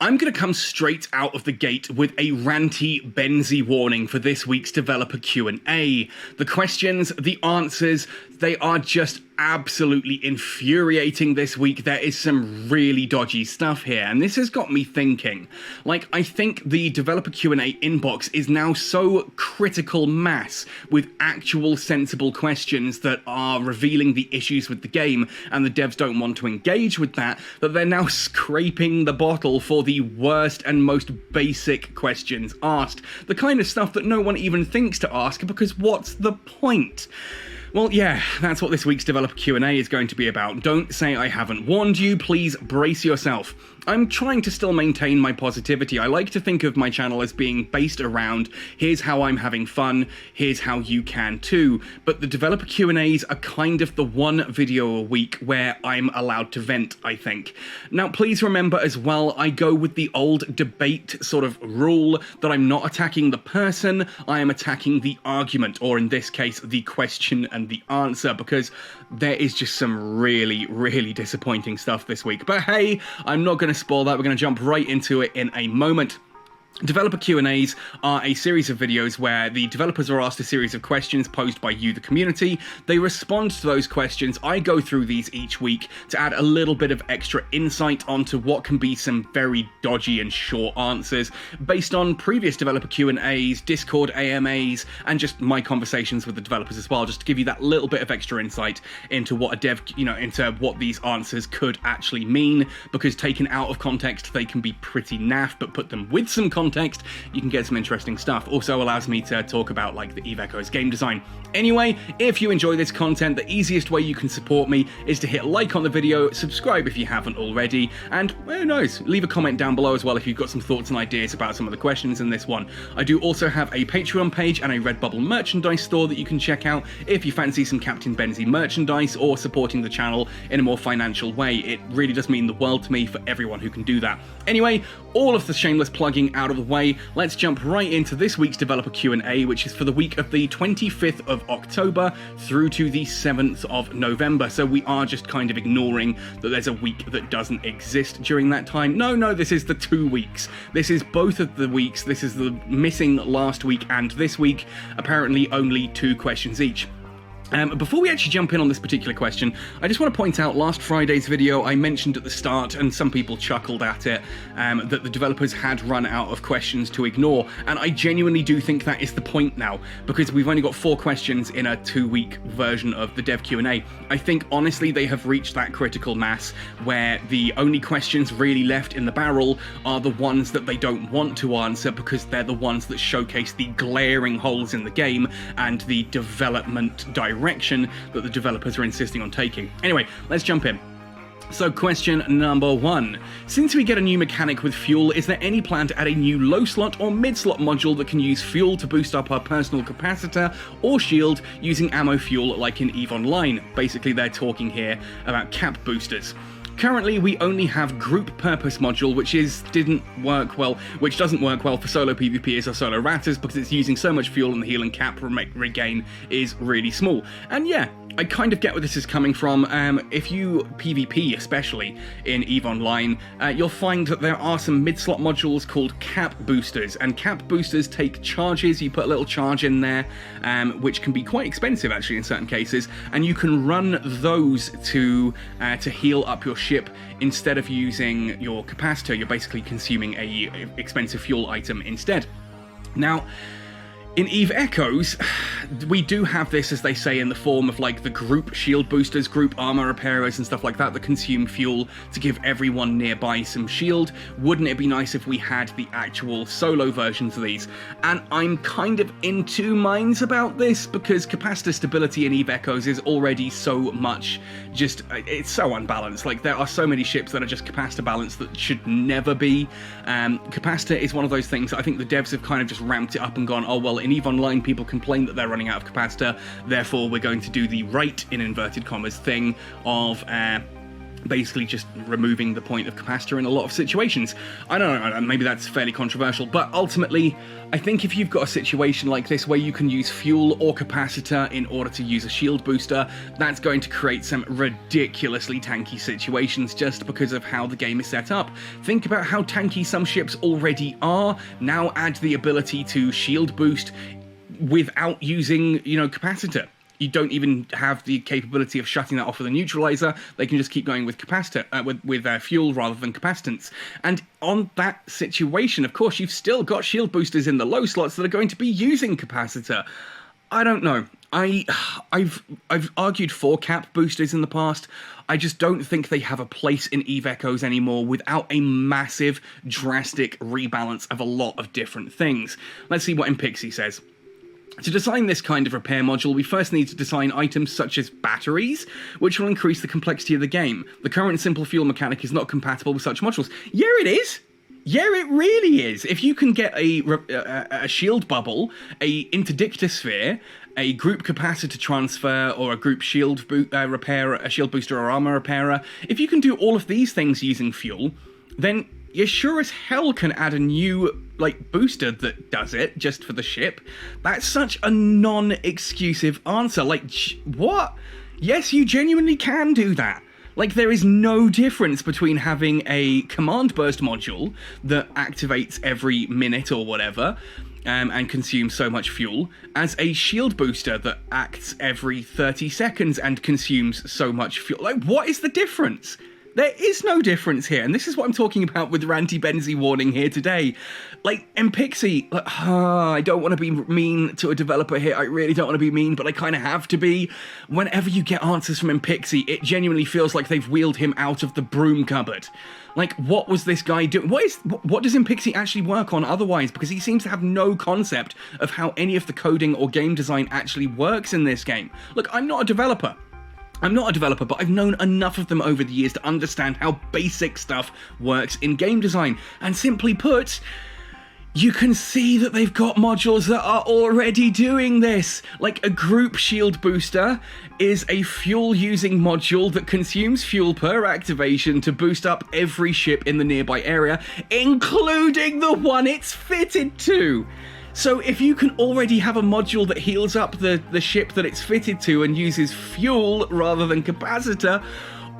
I'm going to come straight out of the gate with a ranty Benzie warning for this week's developer Q&A. The questions, the answers, they are just absolutely infuriating this week. There is some really dodgy stuff here, and this has got me thinking. Like, I think the developer Q&A inbox is now so critical mass with actual sensible questions that are revealing the issues with the game, and the devs don't want to engage with that they're now scraping the bottle for the worst and most basic questions asked. The kind of stuff that no one even thinks to ask, because what's the point? Well, yeah, that's what this week's developer Q&A is going to be about. Don't say I haven't warned you, please brace yourself. I'm trying to still maintain my positivity. I like to think of my channel as being based around, here's how I'm having fun, here's how you can too. But the developer Q&As are kind of the one video a week where I'm allowed to vent, I think. Now, please remember as well, I go with the old debate sort of rule that I'm not attacking the person, I am attacking the argument, or in this case, the question and the answer, because there is just some really, really disappointing stuff this week. But hey, I'm not going to spoil that. We're going to jump right into it in a moment. Developer Q&As are a series of videos where the developers are asked a series of questions posed by you, the community. They respond to those questions. I go through these each week to add a little bit of extra insight onto what can be some very dodgy and short answers based on previous developer Q&As, Discord AMAs, and just my conversations with the developers as well, just to give you that little bit of extra insight into what a dev, into what these answers could actually mean, because taken out of context, they can be pretty naff, but put them with some context, you can get some interesting stuff. Also allows me to talk about like the Eve Echoes game design. Anyway, if you enjoy this content, the easiest way you can support me is to hit like on the video, subscribe if you haven't already, and who knows, leave a comment down below as well if you've got some thoughts and ideas about some of the questions in this one. I do also have a Patreon page and a Redbubble merchandise store that you can check out if you fancy some Captain Benzie merchandise or supporting the channel in a more financial way. It really does mean the world to me for everyone who can do that. Anyway, all of the shameless plugging out of the way, let's jump right into this week's developer Q&A, which is for the week of the 25th of October through to the 7th of November. So we are just kind of ignoring that there's a week that doesn't exist during that time. No, this is the 2 weeks. This is both of the weeks. This is the missing last week and this week. Apparently only 2 questions each. Before we actually jump in on this particular question, I just want to point out last Friday's video I mentioned at the start, and some people chuckled at it, that the developers had run out of questions to ignore, and I genuinely do think that is the point now, because we've only got 4 questions in a 2-week version of the Dev Q&A. I think honestly they have reached that critical mass where the only questions really left in the barrel are the ones that they don't want to answer, because they're the ones that showcase the glaring holes in the game and the development direction that the developers are insisting on taking. Anyway, let's jump in. So question number 1. Since we get a new mechanic with fuel, is there any plan to add a new low slot or mid slot module that can use fuel to boost up our personal capacitor or shield using ammo fuel like in EVE Online? Basically, they're talking here about cap boosters. Currently, we only have group purpose module, which doesn't work well for solo PvPers or solo ratters because it's using so much fuel and the heal and cap regain is really small. And yeah, I kind of get where this is coming from. If you PvP, especially in EVE Online, you'll find that there are some mid-slot modules called cap boosters, and cap boosters take charges. You put a little charge in there, which can be quite expensive actually in certain cases, and you can run those to heal up your ship instead of using your capacitor. You're basically consuming a expensive fuel item instead. Now, in EVE Echoes, we do have this, as they say, in the form of like the group shield boosters, group armor repairers and stuff like that that consume fuel to give everyone nearby some shield. Wouldn't it be nice if we had the actual solo versions of these? And I'm kind of in 2 minds about this, because capacitor stability in EVE Echoes is already so much just, it's so unbalanced. Like, there are so many ships that are just capacitor balanced that should never be. Capacitor is one of those things that I think the devs have kind of just ramped it up and gone, oh well, in EVE Online people complain that they're running out of capacitor, therefore we're going to do the right, in inverted commas, thing of basically just removing the point of capacitor in a lot of situations. I don't know, maybe that's fairly controversial, but ultimately, I think if you've got a situation like this where you can use fuel or capacitor in order to use a shield booster, that's going to create some ridiculously tanky situations just because of how the game is set up. Think about how tanky some ships already are, now add the ability to shield boost without using, capacitor. You don't even have the capability of shutting that off with a neutralizer. They can just keep going with capacitor, with fuel rather than capacitance. And on that situation, of course, you've still got shield boosters in the low slots that are going to be using capacitor. I don't know. I've argued for cap boosters in the past. I just don't think they have a place in EVE Echoes anymore without a massive, drastic rebalance of a lot of different things. Let's see what Impixie says. To design this kind of repair module, we first need to design items such as batteries, which will increase the complexity of the game. The current simple fuel mechanic is not compatible with such modules. Yeah, it is! Yeah, it really is! If you can get a shield bubble, a interdictor sphere, a group capacitor transfer, or a group shield repairer, a shield booster or armor repairer, if you can do all of these things using fuel, then you sure as hell can add a new, booster that does it, just for the ship. That's such a non-excusive answer. What? Yes, you genuinely can do that. There is no difference between having a command burst module that activates every minute or whatever, and consumes so much fuel, as a shield booster that acts every 30 seconds and consumes so much fuel. What is the difference? There is no difference here, and this is what I'm talking about with Ranty Benzie warning here today. Impixie, I don't want to be mean to a developer here, I really don't want to be mean, but I kind of have to be. Whenever you get answers from Impixie, it genuinely feels like they've wheeled him out of the broom cupboard. What was this guy doing? What does Impixie actually work on otherwise? Because he seems to have no concept of how any of the coding or game design actually works in this game. Look, I'm not a developer, but I've known enough of them over the years to understand how basic stuff works in game design. And simply put, you can see that they've got modules that are already doing this. A group shield booster is a fuel-using module that consumes fuel per activation to boost up every ship in the nearby area, including the one it's fitted to. So if you can already have a module that heals up the ship that it's fitted to and uses fuel rather than capacitor,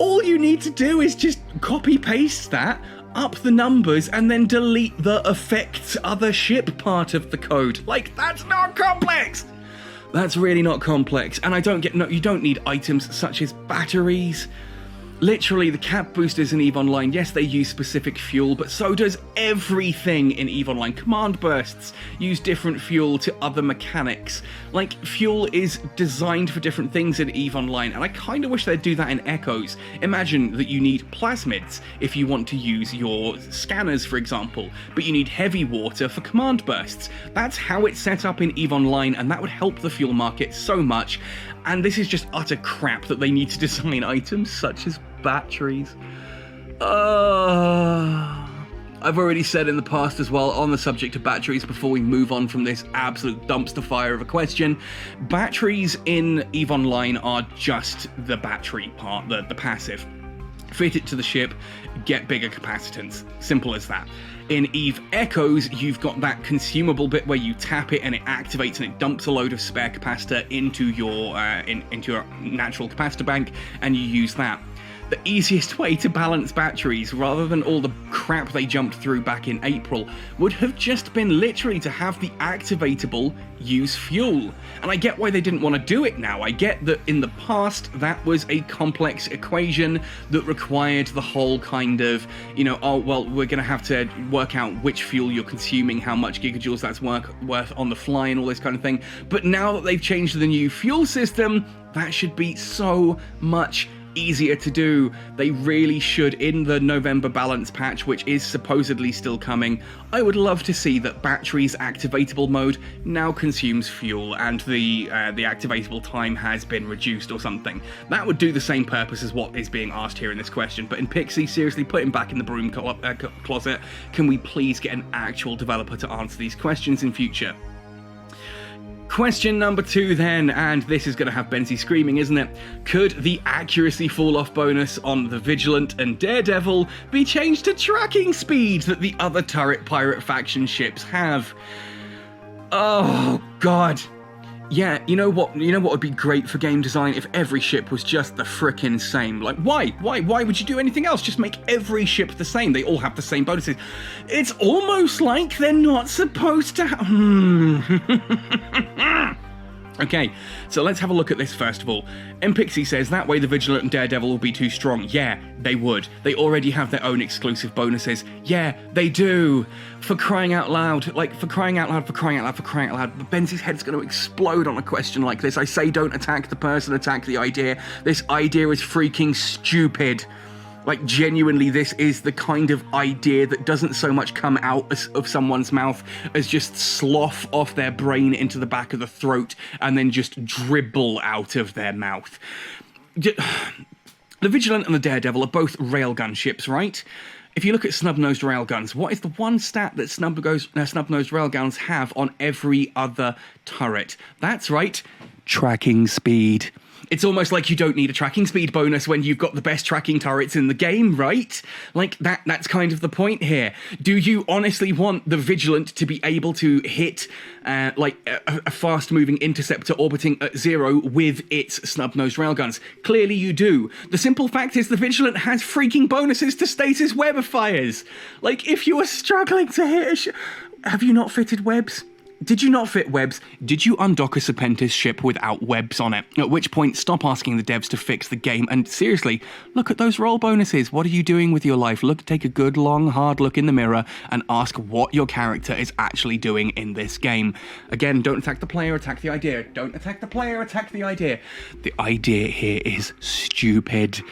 all you need to do is just copy-paste that, up the numbers, and then delete the affects other ship part of the code. That's not complex! That's really not complex, and you don't need items such as batteries. Literally, the cap boosters in EVE Online, yes, they use specific fuel, but so does everything in EVE Online. Command bursts use different fuel to other mechanics. Fuel is designed for different things in EVE Online, and I kind of wish they'd do that in Echoes. Imagine that you need plasmids if you want to use your scanners, for example, but you need heavy water for command bursts. That's how it's set up in EVE Online, and that would help the fuel market so much. And this is just utter crap that they need to design items such as batteries. I've already said in the past as well on the subject of batteries, before we move on from this absolute dumpster fire of a question, batteries in EVE Online are just the battery part, the passive. Fit it to the ship, get bigger capacitance. Simple as that. In EVE Echoes, you've got that consumable bit where you tap it and it activates and it dumps a load of spare capacitor into your into your natural capacitor bank, and you use that. The easiest way to balance batteries, rather than all the crap they jumped through back in April, would have just been literally to have the activatable use fuel. And I get why they didn't want to do it now. I get that in the past that was a complex equation that required the whole kind of, oh, well, we're going to have to work out which fuel you're consuming, how much gigajoules that's worth on the fly and all this kind of thing. But now that they've changed the new fuel system, that should be so much easier to do. They really should. In the November balance patch, which is supposedly still coming, I would love to see that batteries activatable mode now consumes fuel and the activatable time has been reduced or something. That would do the same purpose as what is being asked here in this question. But in Pixie, seriously, put him back in the broom closet. Can we please get an actual developer to answer these questions in future? Question number 2 then, and this is going to have Benzie screaming, isn't it? Could the accuracy fall-off bonus on the Vigilant and Daredevil be changed to tracking speed that the other turret pirate faction ships have? Oh, God. Yeah, you know what would be great for game design? If every ship was just the frickin' same. Like, why would you do anything else? Just make every ship the same. They all have the same bonuses. It's almost like they're not supposed to Okay, so let's have a look at this first of all. Mpixie says that way the Vigilant and Daredevil will be too strong. Yeah, they would. They already have their own exclusive bonuses. Yeah, they do. For crying out loud. Like, for crying out loud. Benzie's head's going to explode on a question like this. I say don't attack the person, attack the idea. This idea is freaking stupid. Like, genuinely, this is the kind of idea that doesn't so much come out of someone's mouth as just slough off their brain into the back of the throat and then just dribble out of their mouth. The Vigilant and the Daredevil are both railgun ships, right? If you look at snub-nosed railguns, what is the one stat that snub-nosed railguns have on every other turret? That's right, tracking speed. It's almost like you don't need a tracking speed bonus when you've got the best tracking turrets in the game, right? Like, that's kind of the point here. Do you honestly want the Vigilant to be able to hit, a fast-moving interceptor orbiting at 0 with its snub-nosed railguns? Clearly you do. The simple fact is the Vigilant has freaking bonuses to stasis webbifiers. Like, if you are struggling to hit have you not fitted webs? Did you not fit webs? Did you undock a Serpentis ship without webs on it? At which point, stop asking the devs to fix the game and seriously, look at those roll bonuses. What are you doing with your life? Take a good, long, hard look in the mirror and ask what your character is actually doing in this game. Again, don't attack the player, attack the idea. Don't attack the player, attack the idea. The idea here is stupid.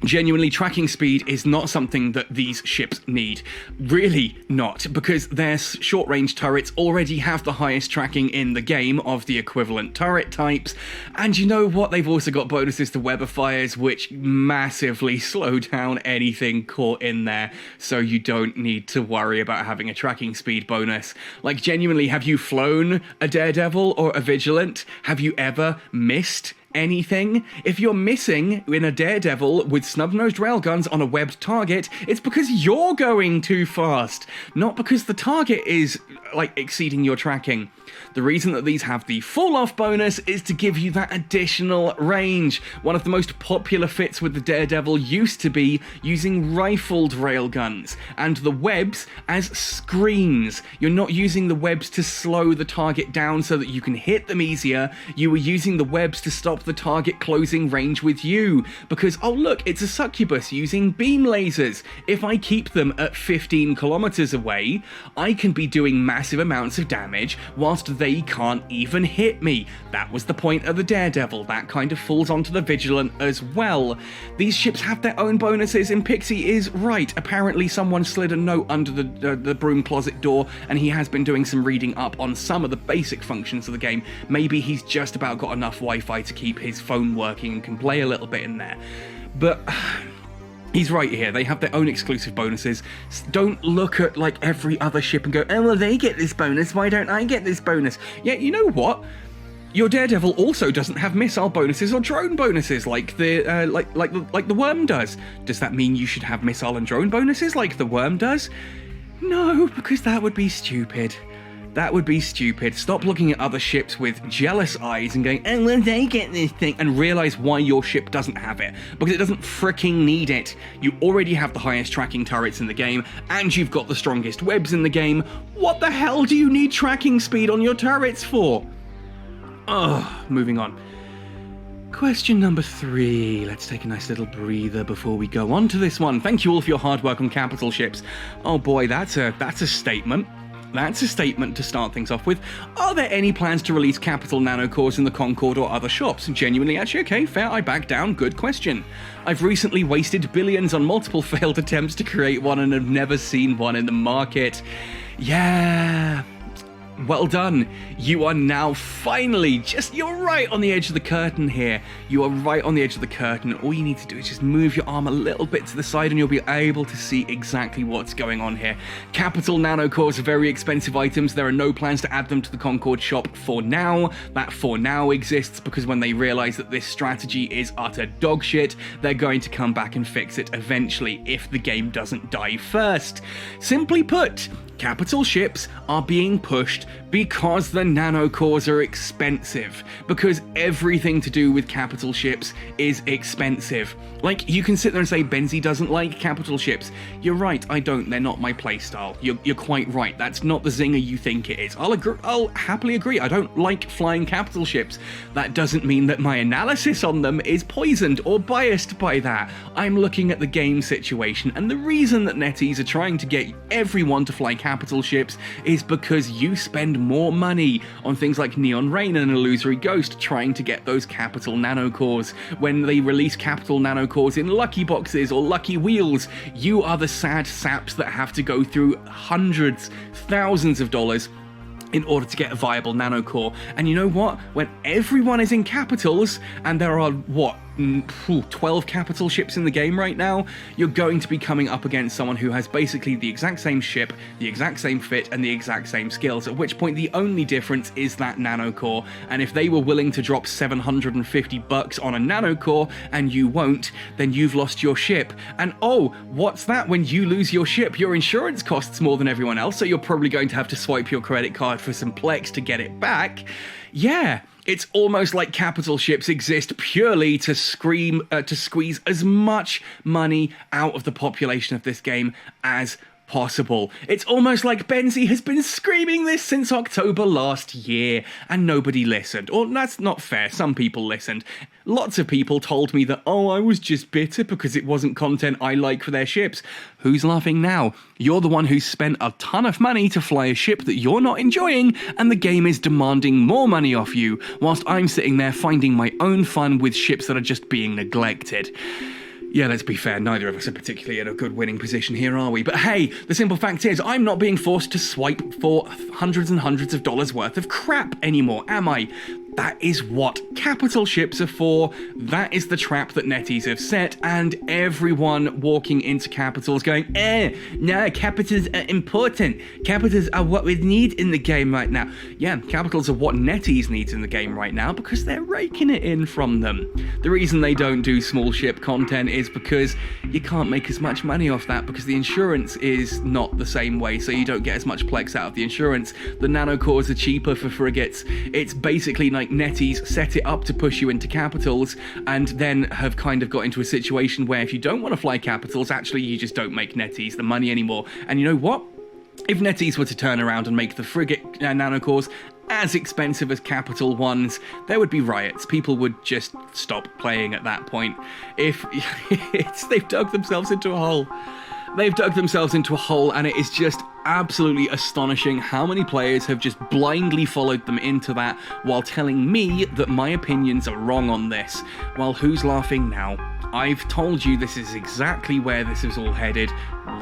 Genuinely, tracking speed is not something that these ships need. Really not, because their short-range turrets already have the highest tracking in the game of the equivalent turret types, and you know what? They've also got bonuses to webbifiers, which massively slow down anything caught in there, so you don't need to worry about having a tracking speed bonus. Like, genuinely, have you flown a Daredevil or a Vigilant? Have you ever missed anything? If you're missing in a Daredevil with snub-nosed railguns on a webbed target, it's because you're going too fast, not because the target is, exceeding your tracking. The reason that these have the fall-off bonus is to give you that additional range. One of the most popular fits with the Daredevil used to be using rifled railguns, and the webs as screens. You're not using the webs to slow the target down so that you can hit them easier. You were using the webs to stop the target closing range with you, because, oh look, it's a succubus using beam lasers. If I keep them at 15 kilometers away, I can be doing massive amounts of damage whilst they can't even hit me. That was the point of the Daredevil. That kind of falls onto the Vigilant as well. These ships have their own bonuses, and Pixie is right. Apparently someone slid a note under the broom closet door, and he has been doing some reading up on some of the basic functions of the game. Maybe he's just about got enough Wi-Fi to keep his phone working and can play a little bit in there. But he's right here. They have their own exclusive bonuses. Don't look at every other ship and go, oh well, they get this bonus, why don't I get this bonus? Yeah, you know what? Your Daredevil also doesn't have missile bonuses or drone bonuses like the Worm does. Does that mean you should have missile and drone bonuses like the Worm does? No, because that would be stupid. That would be stupid. Stop looking at other ships with jealous eyes and going, oh, well, they get this thing, and realize why your ship doesn't have it. Because it doesn't freaking need it. You already have the highest tracking turrets in the game, and you've got the strongest webs in the game. What the hell do you need tracking speed on your turrets for? Ugh, moving on. Question number 3. Let's take a nice little breather before we go on to this one. Thank you all for your hard work on capital ships. Oh boy, that's a statement. That's a statement to start things off with. Are there any plans to release Capital Nanocores in the Concord or other shops? Genuinely, actually, okay, fair, I back down, good question. I've recently wasted billions on multiple failed attempts to create one and have never seen one in the market. Yeah, well done. You are now finally you're right on the edge of the curtain here. You are right on the edge of the curtain. All you need to do is just move your arm a little bit to the side and you'll be able to see exactly what's going on here. Capital Nanocores are very expensive items. There are no plans to add them to the Concord shop for now. That for now exists because when they realize that this strategy is utter dog shit, they're going to come back and fix it eventually if the game doesn't die first. Simply put, capital ships are being pushed because the nanocores are expensive. Because everything to do with capital ships is expensive. Like, you can sit there and say Benzie doesn't like capital ships. You're right, I don't. They're not my playstyle. You're quite right. That's not the zinger you think it is. I'll happily agree. I don't like flying capital ships. That doesn't mean that my analysis on them is poisoned or biased by that. I'm looking at the game situation, and the reason that NetEase are trying to get everyone to fly capital ships is because you spend more money on things like Neon Rain and Illusory Ghost trying to get those capital nanocores. When they release capital nanocores in lucky boxes or lucky wheels, you are the sad saps that have to go through hundreds, thousands of dollars in order to get a viable nanocore. And you know what? When everyone is in capitals, and there are, 12 capital ships in the game right now, you're going to be coming up against someone who has basically the exact same ship, the exact same fit, and the exact same skills, at which point the only difference is that nanocore. And if they were willing to drop $750 on a nanocore, and you won't, then you've lost your ship. And oh, what's that? When you lose your ship, your insurance costs more than everyone else, so you're probably going to have to swipe your credit card for some Plex to get it back. Yeah, it's almost like capital ships exist purely to squeeze as much money out of the population of this game as possible. It's almost like Benzie has been screaming this since October last year, and nobody listened. Or that's not fair, some people listened. Lots of people told me that, oh, I was just bitter because it wasn't content I like for their ships. Who's laughing now? You're the one who's spent a ton of money to fly a ship that you're not enjoying, and the game is demanding more money off you, whilst I'm sitting there finding my own fun with ships that are just being neglected. Yeah, let's be fair, neither of us are particularly in a good winning position here, are we? But hey, the simple fact is, I'm not being forced to swipe for hundreds and hundreds of dollars worth of crap anymore, am I? That is what capital ships are for. That is the trap that NetEase have set, and everyone walking into capitals going, no, capitals are important. Capitals are what we need in the game right now. Yeah, capitals are what NetEase needs in the game right now because they're raking it in from them. The reason they don't do small ship content is because you can't make as much money off that because the insurance is not the same way, so you don't get as much Plex out of the insurance. The nanocores are cheaper for frigates. It's basically like NetEase set it up to push you into capitals and then have kind of got into a situation where if you don't want to fly capitals, actually you just don't make NetEase the money anymore. And you know what? If NetEase were to turn around and make the frigate nanocores as expensive as capital ones, there would be riots. People would just stop playing at that point. They've dug themselves into a hole. They've dug themselves into a hole, and it is just absolutely astonishing how many players have just blindly followed them into that while telling me that my opinions are wrong on this. Well, who's laughing now? I've told you this is exactly where this is all headed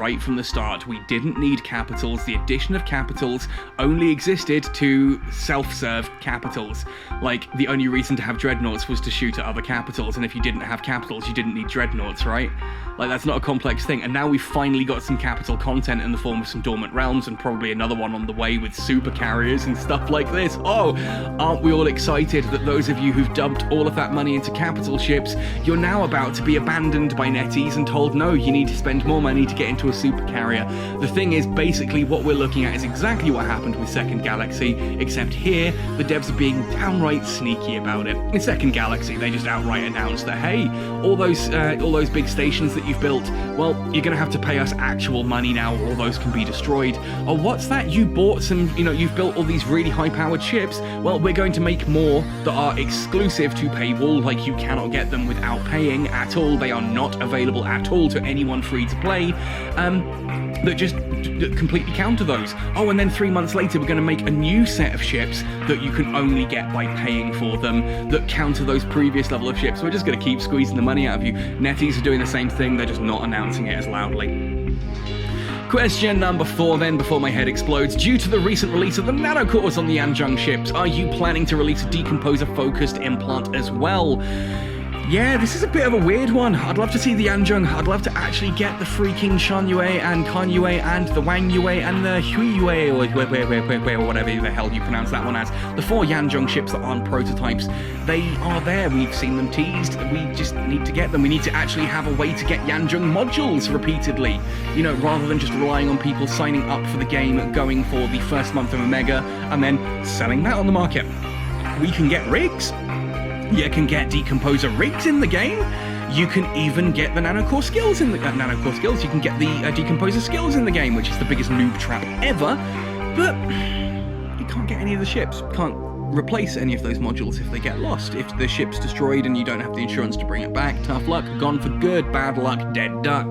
right from the start. We didn't need capitals. The addition of capitals only existed to self-serve capitals. Like, the only reason to have dreadnoughts was to shoot at other capitals, and if you didn't have capitals, you didn't need dreadnoughts, right? Like, that's not a complex thing. And now we've finally got some capital content in the form of some dormant realms and probably another one on the way with super carriers and stuff like this. Oh, aren't we all excited that those of you who've dumped all of that money into capital ships, you're now about to be abandoned by NetEase and told, no, you need to spend more money to get into a super carrier. The thing is, basically what we're looking at is exactly what happened with Second Galaxy, except here, the devs are being downright sneaky about it. In Second Galaxy, they just outright announced that, hey, all those big stations that you've built, well, you're going to have to pay us actual money now, or those can be destroyed. Oh, what's that? You bought some, you've built all these really high-powered ships. Well, we're going to make more that are exclusive to paywall, like you cannot get them without paying at all. They are not available at all to anyone free to play. That just completely counter those. Oh, and then 3 months later, we're going to make a new set of ships that you can only get by paying for them, that counter those previous level of ships. We're just going to keep squeezing the money out of you. NetEase are doing the same thing, they're just not announcing it as loudly. Question number 4 then, before my head explodes. Due to the recent release of the Nanocores on the Yanjung ships, are you planning to release a Decomposer-focused implant as well? Yeah, this is a bit of a weird one. I'd love to see the Yanjung. I'd love to actually get the freaking Shan Yue and Kan Yue and the Wang Yue and the Hui Yue, or whatever the hell you pronounce that one as. The 4 Yanjung ships that aren't prototypes, they are there. We've seen them teased. We just need to get them. We need to actually have a way to get Yanjung modules repeatedly. You know, rather than just relying on people signing up for the game, going for the first month of Omega, and then selling that on the market. We can get rigs. You can get Decomposer rigs in the game. You can even get the Nanocore skills in the Nanocore skills. You can get the Decomposer skills in the game, which is the biggest noob trap ever. But you can't get any of the ships. Can't replace any of those modules if they get lost. If the ship's destroyed and you don't have the insurance to bring it back, tough luck, gone for good, bad luck, dead duck.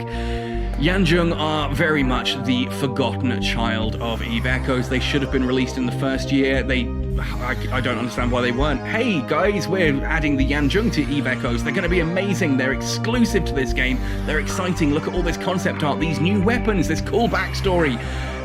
Yanjung are very much the forgotten child of Eve Echoes. They should have been released in the first year. I don't understand why they weren't. Hey guys, we're adding the Yanjung to Eve Echoes. They're going to be amazing. They're exclusive to this game. They're exciting. Look at all this concept art, these new weapons, this cool backstory.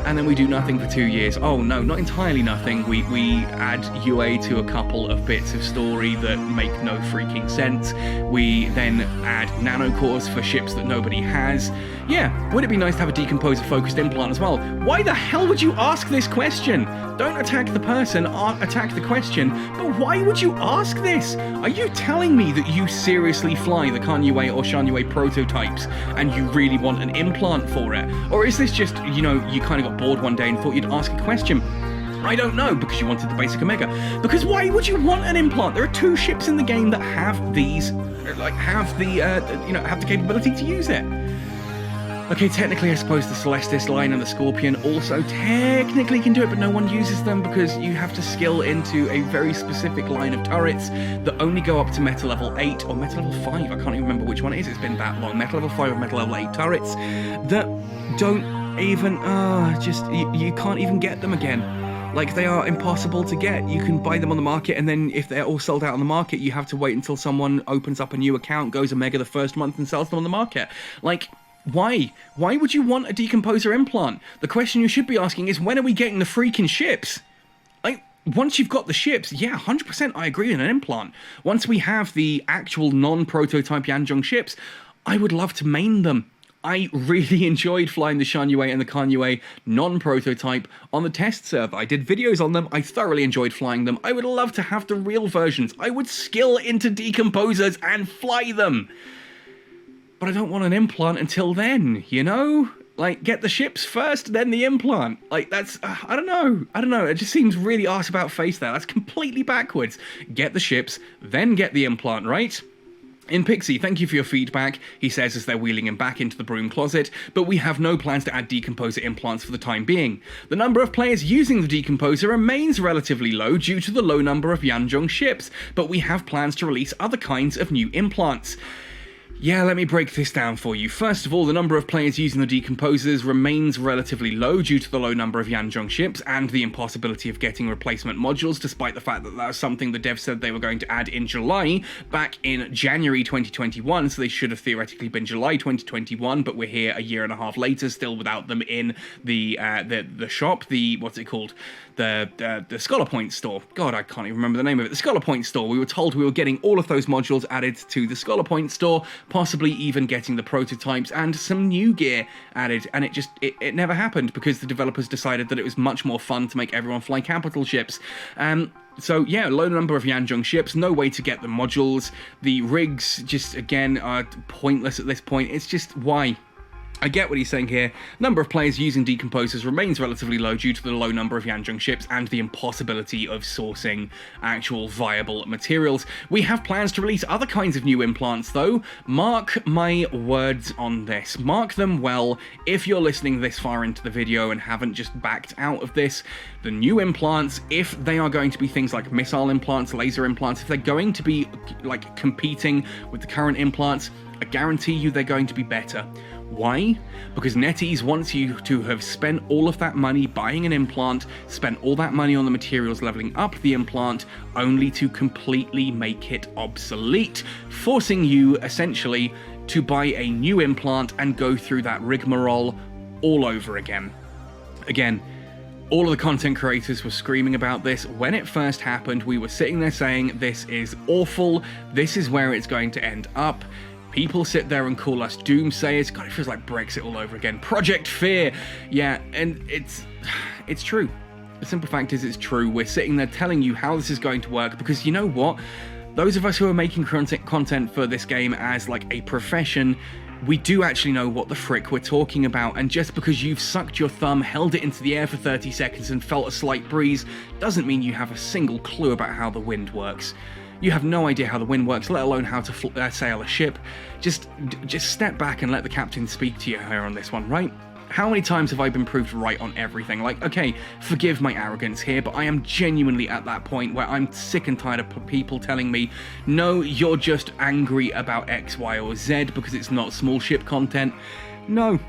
And then we do nothing for 2 years. Oh no, not entirely nothing. We add UA to a couple of bits of story that make no freaking sense. We then add nanocores for ships that nobody has. Yeah, would it be nice to have a Decomposer focused implant as well? Why the hell would you ask this question? Don't attack the person, attack the question. But why would you ask this? Are you telling me that you seriously fly the Kan Yue or Shan Yue prototypes and you really want an implant for it? Or is this just, you know, you kind of got bored one day and thought you'd ask a question? I don't know, because you wanted the basic Omega. Because why would you want an implant? There are 2 ships in the game that have these, have the capability to use it. Okay, technically I suppose the Celestis line and the Scorpion also technically can do it, but no one uses them because you have to skill into a very specific line of turrets that only go up to meta level 8 or meta level 5. I can't even remember which one it is. It's been that long. Meta level 5 or meta level 8 turrets that don't even, you can't even get them again. Like, they are impossible to get. You can buy them on the market, and then if they're all sold out on the market, you have to wait until someone opens up a new account, goes Omega the first month, and sells them on the market. Like, why? Why would you want a Decomposer implant? The question you should be asking is, when are we getting the freaking ships? Like, once you've got the ships, yeah, 100% I agree in an implant. Once we have the actual non-prototype Yanjung ships, I would love to main them. I really enjoyed flying the Shan Yue and the Kan Yue non-prototype on the test server. I did videos on them. I thoroughly enjoyed flying them. I would love to have the real versions. I would skill into Decomposers and fly them. But I don't want an implant until then, you know? Like, get the ships first, then the implant. Like, that's, I don't know. It just seems really arse about face there. That's completely backwards. Get the ships, then get the implant, right? In Pixie, thank you for your feedback, he says as they're wheeling him back into the broom closet, but we have no plans to add Decomposer implants for the time being. The number of players using the Decomposer remains relatively low due to the low number of Yanjung ships, but we have plans to release other kinds of new implants. Yeah, let me break this down for you. First of all, the number of players using the Decomposers remains relatively low due to the low number of Yanjung ships and the impossibility of getting replacement modules, despite the fact that that was something the devs said they were going to add in July, back in January 2021, so they should have theoretically been July 2021, but we're here a year and a half later, still without them in the shop, what's it called? The Scholar Point store. God, I can't even remember the name of it. The Scholar Point store. We were told we were getting all of those modules added to the Scholar Point store, possibly even getting the prototypes and some new gear added, and it never happened because the developers decided that it was much more fun to make everyone fly capital ships. So yeah, low number of Yanjung ships, no way to get the modules. The rigs just, again, are pointless at this point. It's just, why? I get what he's saying here. Number of players using Decomposers remains relatively low due to the low number of Yanjung ships and the impossibility of sourcing actual viable materials. We have plans to release other kinds of new implants though. Mark my words on this. Mark them well if you're listening this far into the video and haven't just backed out of this. The new implants, if they are going to be things like missile implants, laser implants, if they're going to be like competing with the current implants, I guarantee you they're going to be better. Why? Because NetEase wants you to have spent all of that money buying an implant, spent all that money on the materials leveling up the implant, only to completely make it obsolete, forcing you essentially to buy a new implant and go through that rigmarole all over again. Again, all of the content creators were screaming about this. When it first happened, we were sitting there saying, this is awful, this is where it's going to end up. People sit there and call us doomsayers. God, it feels like Brexit all over again. Project Fear. Yeah, and it's true. The simple fact is it's true. We're sitting there telling you how this is going to work because you know what? Those of us who are making content for this game as like a profession, we do actually know what the frick we're talking about, and just because you've sucked your thumb, held it into the air for 30 seconds and felt a slight breeze, doesn't mean you have a single clue about how the wind works. You have no idea how the wind works, let alone how to sail a ship. Just step back and let the captain speak to you here on this one, right? How many times have I been proved right on everything? Like, okay, forgive my arrogance here, but I am genuinely at that point where I'm sick and tired of people telling me, no, you're just angry about X, Y, or Z because it's not small ship content. No,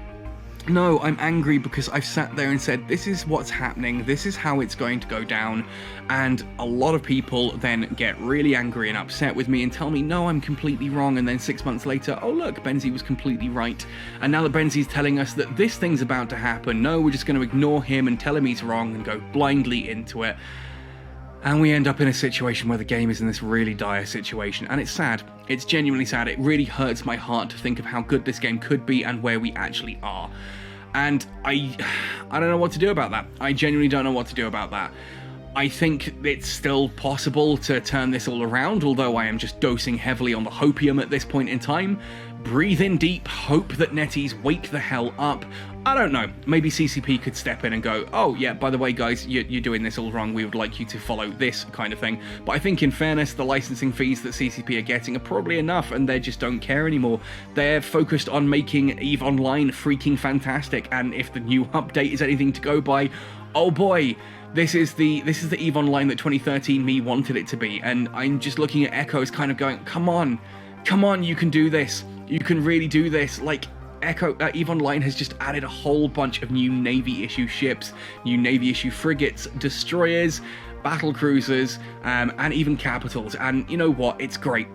I'm angry because I've sat there and said, this is what's happening, this is how it's going to go down, and a lot of people then get really angry and upset with me and tell me, no, I'm completely wrong, and then 6 months later, oh look, Benzie was completely right, and now that Benzie's telling us that this thing's about to happen, no, we're just going to ignore him and tell him he's wrong and go blindly into it. And we end up in a situation where the game is in this really dire situation, and it's sad. It's genuinely sad. It really hurts my heart to think of how good this game could be and where we actually are. And I don't know what to do about that. I genuinely don't know what to do about that. I think it's still possible to turn this all around, although I am just dosing heavily on the hopium at this point in time. Breathe in deep, hope that netties wake the hell up. I don't know, maybe CCP could step in and go, oh yeah, by the way guys, you're doing this all wrong, we would like you to follow this kind of thing. But I think in fairness, the licensing fees that CCP are getting are probably enough and they just don't care anymore. They're focused on making EVE Online freaking fantastic, and if the new update is anything to go by, oh boy, this is the EVE Online that 2013 me wanted it to be, and I'm just looking at Echoes kind of going, come on, you can do this. You can really do this. Like, EVE Online has just added a whole bunch of new Navy issue ships, new Navy issue frigates, destroyers, battle cruisers, and even capitals. And you know what? It's great.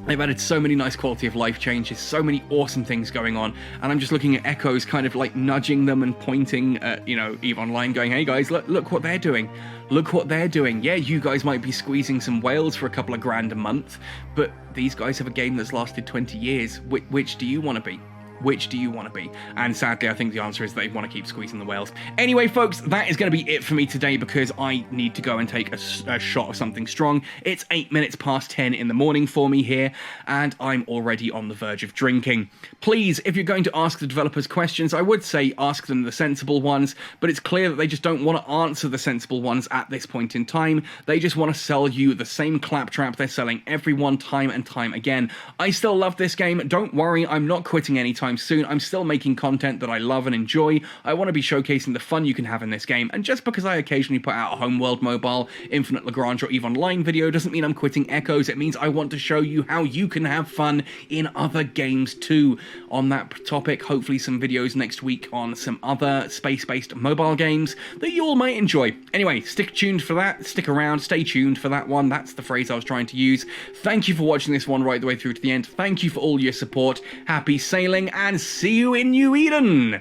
They've added so many nice quality of life changes, so many awesome things going on, and I'm just looking at Echoes kind of like nudging them and pointing at, you know, EVE Online going, hey guys, look what they're doing. Look what they're doing. Yeah, you guys might be squeezing some whales for a couple of grand a month, but these guys have a game that's lasted 20 years. Which do you want to be? Which do you want to be? And sadly, I think the answer is they want to keep squeezing the whales. Anyway, folks, that is going to be it for me today because I need to go and take a shot of something strong. It's 8 minutes past 10 in the morning for me here, and I'm already on the verge of drinking. Please, if you're going to ask the developers questions, I would say ask them the sensible ones, but it's clear that they just don't want to answer the sensible ones at this point in time. They just want to sell you the same claptrap they're selling everyone time and time again. I still love this game. Don't worry, I'm not quitting anytime soon. I'm still making content that I love and enjoy. I want to be showcasing the fun you can have in this game, and just because I occasionally put out a Homeworld Mobile, Infinite Lagrange, or EVE Online video doesn't mean I'm quitting Echoes. It means I want to show you how you can have fun in other games too. On that topic, hopefully some videos next week on some other space-based mobile games that you all might enjoy. Anyway, stick tuned for that. Stick around, stay tuned for that one. That's the phrase I was trying to use. Thank you for watching this one right the way through to the end. Thank you for all your support. Happy sailing, and see you in New Eden!